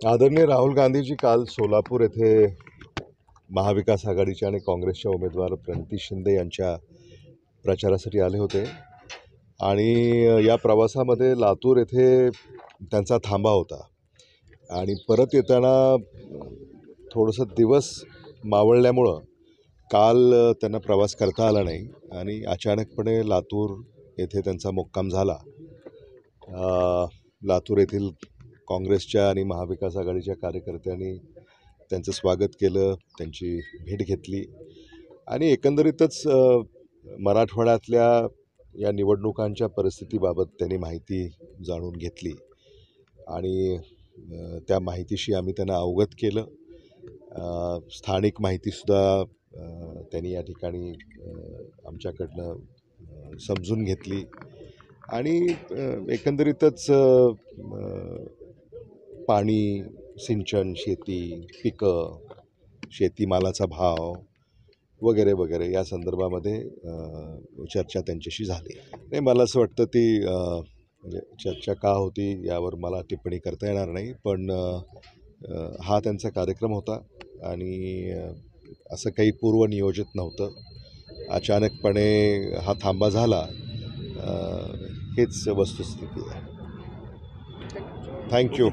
आदरणीय राहुल गांधीजी काल सोलापूर येथे महाविकास आघाडीच्या आणि काँग्रेसच्या उमेदवार प्रणिती शिंदे यांच्या प्रचारासाठी आले होते आणि या प्रवासामध्ये लातूर येथे त्यांचा थांबा होता आणि परत येताना थोडंसं दिवस मावळल्यामुळं काल त्यांना प्रवास करता आला नाही आणि अचानकपणे लातूर येथे त्यांचा मुक्काम झाला। लातूर येथील काँग्रेसच्या आणि महाविकास आघाडीच्या कार्यकर्त्यांनी त्यांचं स्वागत केलं, त्यांची भेट घेतली आणि एकंदरीतच मराठवाड्यातल्या या निवडणुकांच्या परिस्थितीबाबत त्यांनी माहिती जाणून घेतली आणि त्या माहितीशी आम्ही त्यांना अवगत केलं। स्थानिक माहितीसुद्धा त्यांनी या ठिकाणी आमच्याकडनं समजून घेतली आणि एकंदरीतच पाणी, सिंचन, शेती, पिकं, शेतीमालाचा भाव वगैरे वगैरे या संदर्भामध्ये चर्चा त्यांच्याशी झाली। नाही, मला असं वाटतं ती म्हणजे चर्चा का होती यावर मला टिप्पणी करता येणार नाही, पण हा त्यांचा कार्यक्रम होता आणि असं काही पूर्वनियोजित नव्हतं। अचानकपणे हा थांबा झाला, हेच वस्तुस्थिती आहे। थँक्यू।